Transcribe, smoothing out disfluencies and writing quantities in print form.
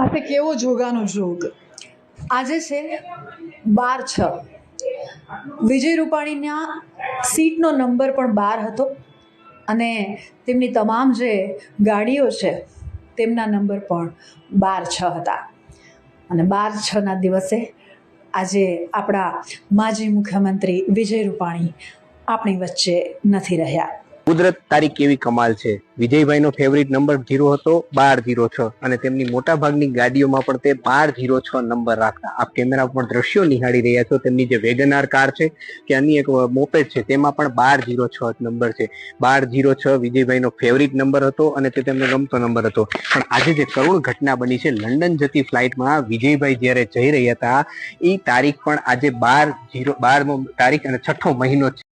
આ તે કેવો જોગાનો જોગ. આજે છે 12/6. વિજય રૂપાણીના સીટનો નંબર પણ 12 હતો અને તેમની તમામ જે ગાડીઓ છે તેમના નંબર પણ 12/6 હતા. અને 12/6ના દિવસે આજે આપણા માજી મુખ્યમંત્રી વિજય રૂપાણી આપણી વચ્ચે નથી રહ્યા. કુદરત તારી કેવી કમાલ છે. વિજયભાઈનો ફેવરિટ નંબર 0 હતો 1206 અને તેમની મોટા ભાગની ગાડીઓમાં પણ તે 1206 નંબર રાખતા. આપ કેમેરા પર દ્રશ્યો નિહાળી રહ્યા છો. તેમની જે વેગનાર કાર છે કે અન્ય એક મોપેડ છે તેમાં પણ 1206 નંબર છે. 1206 વિજયભાઈનો ફેવરિટ નંબર હતો અને તે તેમને ગમતો નંબર હતો. પણ આજે જે કરુણ ઘટના બની છે, લંડન જતી ફ્લાઇટમાં વિજયભાઈ જ્યારે જઈ રહ્યા હતા એ તારીખ પણ આજે 12 તારીખ અને 6ઠો મહિનો છે.